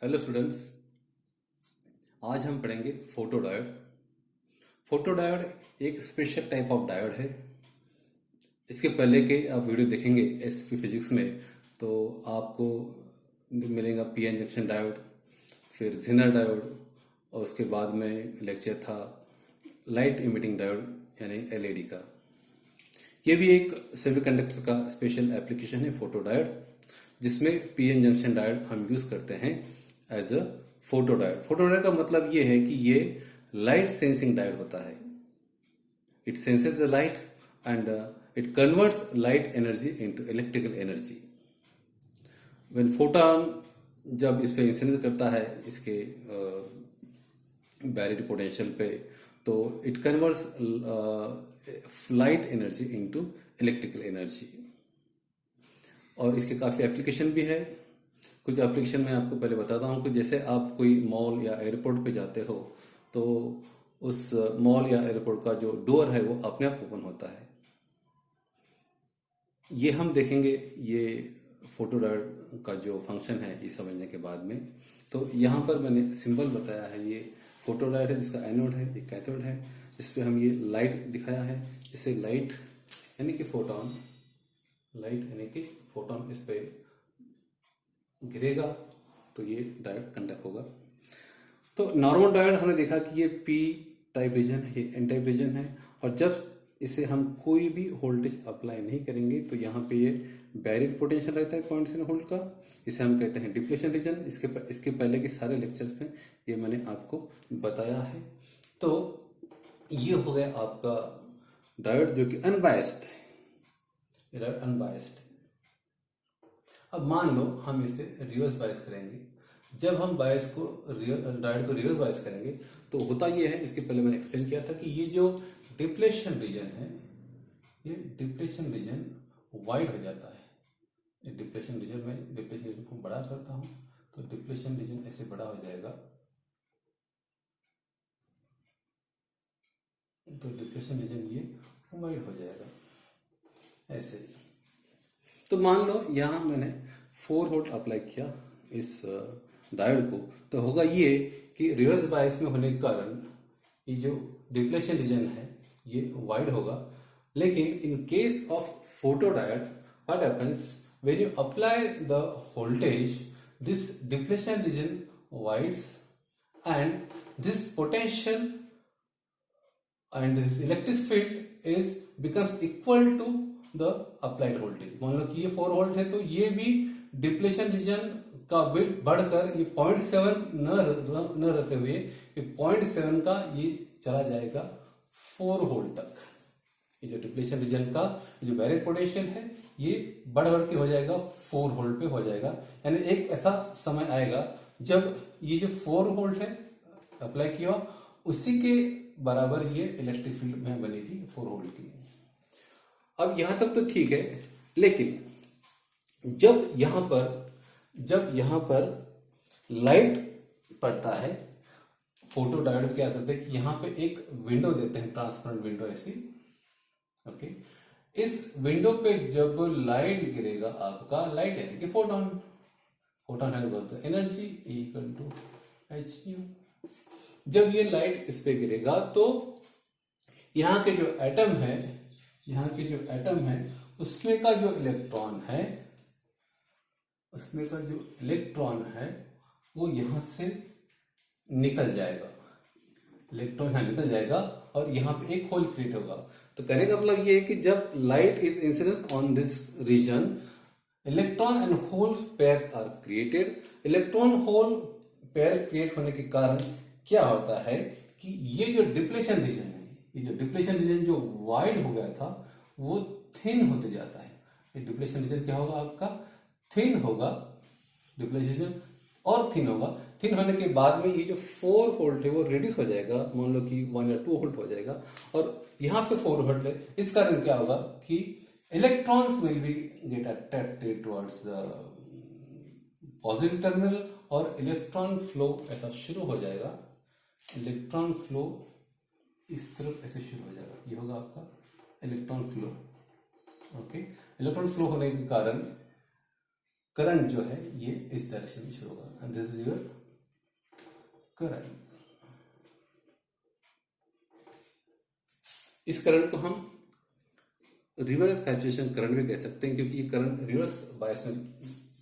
Hello students. आज हम पढ़ेंगे फोटो डायोड। फोटो डायोड एक स्पेशल टाइप ऑफ डायोड है। इसके पहले के आप वीडियो देखेंगे एसपी फिजिक्स में तो आपको मिलेगा पीएन जंक्शन डायोड, फिर जेनर डायोड, और उसके बाद में लेक्चर था लाइट इमिटिंग डायोड यानी एलईडी का। ये भी एक सेमीकंडक्टर का स्पेशल एप्लीकेशन है फोटो डायोड, जिसमें पीएन जंक्शन डायोड हम यूज करते हैं as a photo diode. Photo diode का मतलब ये है कि ये लाइट सेंसिंग डायोड होता है। It senses the light and it converts light energy into electrical energy. When photon जब इस पे इंसिडेंस करता है इसके बैरियर पोटेंशियल पे, तो it converts light energy into electrical energy. और इसके काफ़ी एप्लीकेशन भी है। कुछ एप्लीकेशन मैं आपको पहले बताता हूँ कि जैसे आप कोई मॉल या एयरपोर्ट पे जाते हो तो उस मॉल या एयरपोर्ट का जो डोर है वो अपने आप ओपन होता है। ये हम देखेंगे ये फोटो डायोड का जो फंक्शन है ये समझने के बाद में। तो यहाँ पर मैंने सिंबल बताया है, ये फोटो डायोड है जिसका एनोड है, ये कैथोड है, जिसपे हम ये लाइट दिखाया है। इसे लाइट यानी कि फोटोन, लाइट यानी कि फोटोन इस पे गिरेगा तो ये डायोड कंडक्ट होगा। तो नॉर्मल डायोड हमने देखा कि ये पी टाइप रीजन है, ये एन टाइप रीजन है, और जब इसे हम कोई भी वोल्टेज अप्लाई नहीं करेंगे तो यहाँ पे ये बैरियर पोटेंशियल रहता है 0.7 वोल्ट का। इसे हम कहते हैं डिप्लेशन रीजन। इसके पहले के सारे लेक्चर्स में ये मैंने आपको बताया है। तो ये हो गया आपका डायोड जो कि अनबायस्ड है, ये डायोड अनबायस्ड है। अब मान लो हम इसे रिवर्स बायस करेंगे। जब हम बायस को डायोड को रिवर्स बायस करेंगे तो होता ये है, इसके पहले मैंने एक्सप्लेन किया था कि ये जो डिप्लेशन रीजन है, ये डिप्लेशन रीजन वाइड हो जाता है। ये डिप्लेशन रीजन में डिप्लेशन रीजन को बड़ा करता हूं तो डिप्लेशन रीजन ऐसे बड़ा हो जाएगा। तो डिप्लेशन रीजन ये वाइड हो जाएगा ऐसे। तो मान लो यहाँ मैंने 4 वोल्ट अप्लाई किया इस डायोड को, तो होगा ये कि रिवर्स बायस में होने के कारण ये जो डिप्लेशन रीजन है ये वाइड होगा। लेकिन in case of photo diode what happens, when you apply the voltage this depletion region wides and this potential and this electric field is becomes equal to the applied voltage। मान लो कि ये 4 volt है तो ये भी depletion region का width बढ़कर ये 0.7 न रहते हुए ये 0.7 का ये चला जाएगा 4 वोल्ट तक। ये जो डिप्लेशन रीजन का जो बैरियर पोटेंशियल है ये बढ़ के हो जाएगा 4 वोल्ट पे हो जाएगा। यानी एक ऐसा समय आएगा जब ये जो 4 वोल्ट है अप्लाई किया उसी के बराबर ये इलेक्ट्रिक फील्ड में बनेगी 4 वोल्ट की। अब यहां तक तो ठीक है, लेकिन जब यहां पर लाइट पड़ता है, फोटो डायोड क्या करते हैं कि यहां पे एक विंडो देते हैं, ट्रांसपेरेंट विंडो ऐसी। ओके, इस विंडो पे जब लाइट गिरेगा आपका, लाइट यानी कि फोटोन, फोटोन है बोलते energy equal to h nu. जब ये लाइट इस पे गिरेगा तो यहाँ के जो एटम है उसमें का जो इलेक्ट्रॉन है वो यहां से निकल जाएगा। इलेक्ट्रॉन यहां निकल जाएगा और यहाँ पे एक होल क्रिएट होगा। तो कहने का मतलब ये है कि जब light is incidence on this region, electron and hole pairs are created. Electron hole pair create होने के कारण क्या होता है कि ये जो डिप्लेशन रीजन है, ये जो डिप्लेशन रीजन जो वाइड हो गया था वो थिन होते जाता है। ये डिप्लेशन रीजन क्या होगा आपका, थिन होगा। डिप्लेशन रीजन और थिन होगा। थिन होने के बाद में ये जो 4 वोल्ट है वो रिड्यूस हो जाएगा, मान लो कि 1 या 2 वोल्ट हो जाएगा। और यहाँ पे 4 वोल्ट है, इस कारण क्या होगा कि electrons will be get attracted towards the positive terminal और इलेक्ट्रॉन फ्लो ऐसा शुरू हो जाएगा। इलेक्ट्रॉन फ्लो इस तरफ ऐसे शुरू हो जाएगा, ये होगा आपका electron flow. Okay, electron flow होने के कारण करंट जो है ये इस डायरेक्शन में शुरू होगा and this is your current. इस करंट को हम रिवर्स सैचुरेशन करंट भी कह सकते हैं, क्योंकि ये करंट रिवर्स बायस में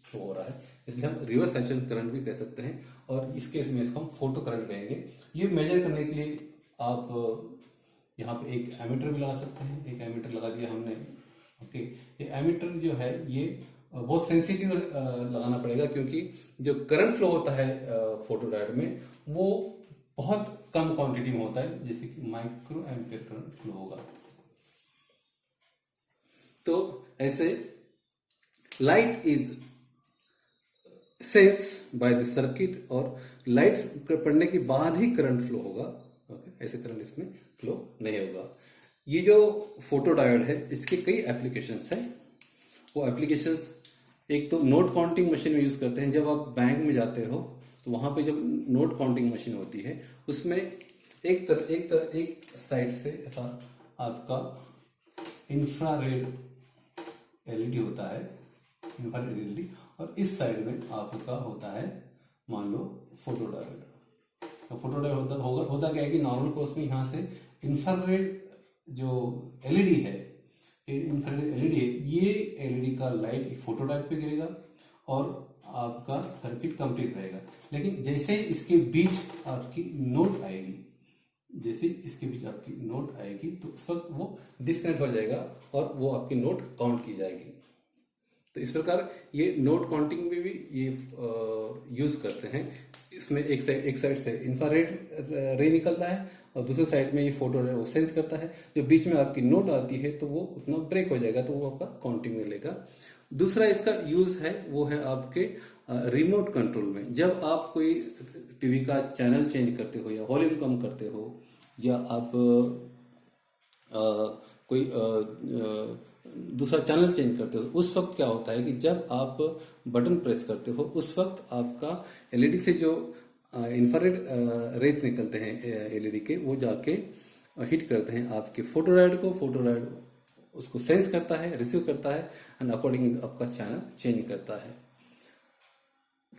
फ्लो हो रहा है, इसलिए हम रिवर्स सैचुरेशन करंट भी कह सकते हैं। और इस केस में इसको हम फोटो करंट कहेंगे। ये मेजर करने के लिए आप यहाँ पे एक एमीटर भी लगा सकते हैं। एक एमीटर लगा दिया हमने। ओके, ये एमीटर जो है ये बहुत सेंसिटिव लगाना पड़ेगा, क्योंकि जो करंट फ्लो होता है फोटोडायोड में वो बहुत कम क्वांटिटी में होता है, जैसे कि माइक्रो एम्पियर करंट फ्लो होगा। तो ऐसे light is sense by the circuit, और लाइट पड़ने के बाद ही करंट फ्लो होगा। ओके, ऐसे करंट इसमें फ्लो नहीं होगा। ये जो फोटोडायोड है इसके कई एप्लीकेशंस हैं। वो एप्लीकेशंस एक तो नोट काउंटिंग मशीन में यूज करते हैं। जब आप बैंक में जाते हो तो वहां पे जब नोट काउंटिंग मशीन होती है उसमें एक साइड से ऐसा आपका इंफ्रारेड एलईडी होता है, इंफ्रारेड एलईडी, और इस साइड में आपका होता है मान लो फोटोडायोड। तो फोटोडायोड होता क्या है कि नॉर्मल कोर्स में यहाँ से इंफ्रारेड जो एलईडी है, इंफ्रारेड एलईडी है, ये एलईडी का लाइट फोटोडायोड पे गिरेगा और आपका सर्किट कंप्लीट रहेगा। लेकिन जैसे ही इसके बीच आपकी नोट आएगी, जैसे इसके बीच आपकी नोट आएगी तो उस वक्त वो डिस्कनेक्ट हो जाएगा और वो आपकी नोट काउंट की जाएगी। तो इस प्रकार ये नोट काउंटिंग में भी ये यूज करते हैं। इसमें एक साइड से इंफ्रारेड रे निकलता है और दूसरे साइड में ये फोटो वो सेंस करता है। जो बीच में आपकी नोट आती है तो वो उतना ब्रेक हो जाएगा, तो वो आपका काउंटिंग में लेगा। दूसरा इसका यूज है वो है आपके रिमोट कंट्रोल में। जब आप कोई टीवी का चैनल चेंज करते हो या वॉल्यूम कम करते हो, या आप कोई दूसरा चैनल चेंज करते हो, उस वक्त क्या होता है कि जब आप बटन प्रेस करते हो उस वक्त आपका एलईडी से जो इंफ्रारेड रेस निकलते हैं एलईडी के, वो जाके हिट करते हैं आपके फोटोडायोड को। फोटोडायोड उसको सेंस करता है, रिसीव करता है एंड अकॉर्डिंग आपका चैनल चेंज करता है।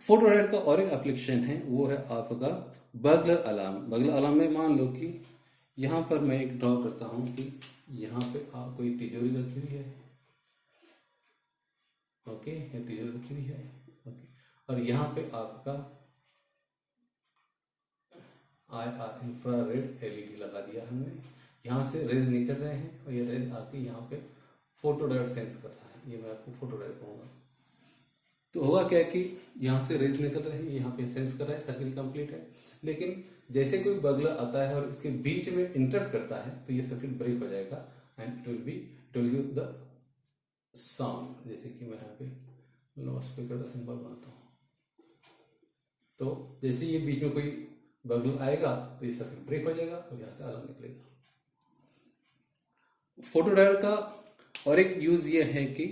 फोटोडायोड का और एक एप्लीकेशन है वो है आपका बर्गलर अलार्म। बर्गलर अलार्म में मान लो कि यहाँ पर मैं एक ड्रॉ करता हूँ कि यहाँ पे कोई तिजोरी रखी हुई है। ओके, ये तिजोरी रखी हुई है। ओके, और यहाँ पे आपका IR इंफ्रारेड एलईडी लगा दिया हमने। यहाँ से रेज निकल रहे हैं और ये रेज आती यहाँ पे फोटोडायोड सेंस कर रहा है। ये मैं आपको फोटोडायोड कहूँगा। तो होगा क्या कि यहाँ से रेज निकल रही है, यहाँ पे सेंस कर रहा है, सर्किट कंप्लीट है। लेकिन जैसे कोई बगलर आता है और इसके बीच में इंटरप्ट करता है तो ये सर्किट ब्रेक हो जाएगा and it will give the sound. जैसे कि मैं यहाँ पे लाउड स्पीकर का सिंबल बनाता हूँ, तो जैसे ये बीच में कोई बगलर आएगा तो ये सर्किट ब्रेक हो जाएगा और यहाँ से अलार्म निकलेगा। फोटोडायोड का और एक यूज ये है कि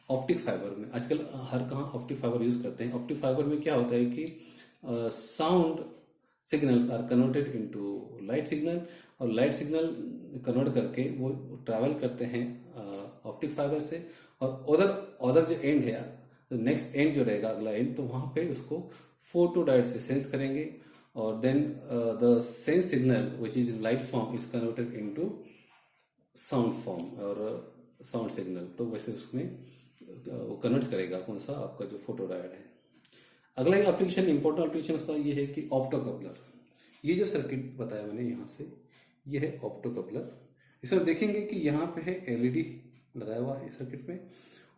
ऑप्टिक फाइबर में आजकल हर कहाँ ऑप्टिक फाइबर यूज करते हैं। ऑप्टिक फाइबर में क्या होता है कि sound signals are converted into light signal, और लाइट सिग्नल कन्वर्ट करके वो ट्रैवल करते हैं ऑप्टिक फाइबर से, और उधर जो एंड है, नेक्स्ट एंड जो रहेगा अगला एंड, तो वहां पे उसको फोटोडायोड से सेंस करेंगे और then the sense signal which is in light form is converted into sound form और साउंड सिग्नल। तो वैसे उसमें वो कन्वर्ट करेगा कौन सा आपका जो फोटोडायोड है। अगला एक एप्लीकेशन, इंपॉर्टेंट एप्लीकेशन उसका ये है कि ऑप्टोकपलर। ये जो सर्किट बताया मैंने यहाँ से, ये है ऑप्टोकपलर। इसमें देखेंगे कि यहाँ पे है एलईडी लगाया हुआ है सर्किट में,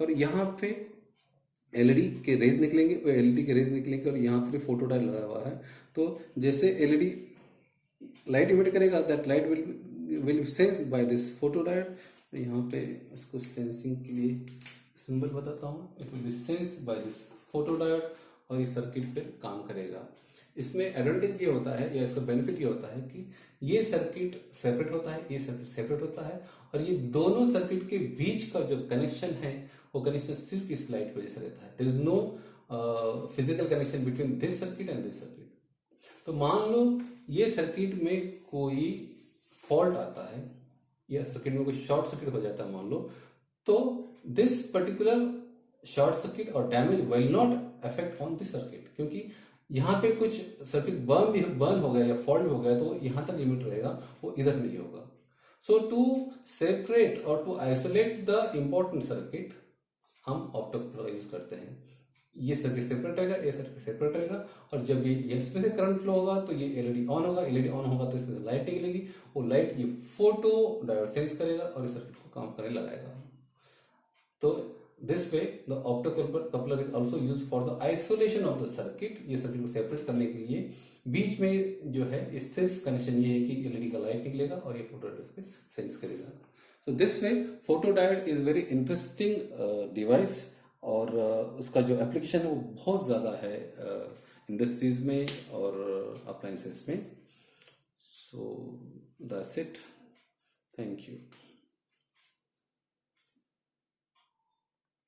और यहाँ पे एलईडी के रेज निकलेंगे, और एलईडी के रेज निकलेंगे और यहाँ पे फोटोडायोड लगाया हुआ है। तो जैसे एलईडी लाइट इमिट करेगा, that light will sense by this photodiode. यहाँ पे इसको सेंसिंग के लिए सिंबल बताता हूँ, it will be sense by this photodiode, और ये सर्किट फिर काम करेगा। इसमें एडवांटेज ये होता है या इसका बेनिफिट ये होता है कि ये सर्किट सेपरेट होता है, ये सर्किट सेपरेट होता है, और ये दोनों सर्किट के बीच का जो कनेक्शन है वो कनेक्शन सिर्फ इस लाइट की वजह से रहता है। There is no physical connection between this circuit and this circuit. तो मान लो ये सर्किट में कोई फॉल्ट आता है या सर्किट में कोई शॉर्ट सर्किट हो जाता है मान लो, तो दिस पर्टिकुलर शॉर्ट सर्किट और damage will not affect on the circuit, क्योंकि यहाँ पे कुछ सर्किट बर्न हो गया या फॉल्ट हो गया तो यहाँ तक लिमिट रहेगा, वो इधर नहीं होगा. सो टू सेपरेट और to isolate the important circuit हम ऑप्टोकपलर यूज करते हैं. ये सर्किट सेपरेट रहेगा, ये सर्किट सेपरेट रहेगा, और जब ये इसमें से करंट फ्लो होगा तो ये एलईडी ऑन होगा, एलईडी ऑन होगा तो इसमें से लाइट निकलेगी, वो लाइट ये फोटो डायोड सेंस करेगा और इस सर्किट को काम करने लगाएगा. तो this way the optocoupler is also use for the isolation of the circuit. ये सर्किट को सेपरेट करने के लिए बीच में जो है इस सिर्फ कनेक्शन ये है कि एलईडी का लाइट निकलेगा और ये फोटो डायोड इसमें सेंस करेगा. So this way photo diode is very interesting device, और उसका जो एप्लीकेशन है वो बहुत ज़्यादा है इंडस्ट्रीज में और अप्लायंसेस में. So that's it. Thank you.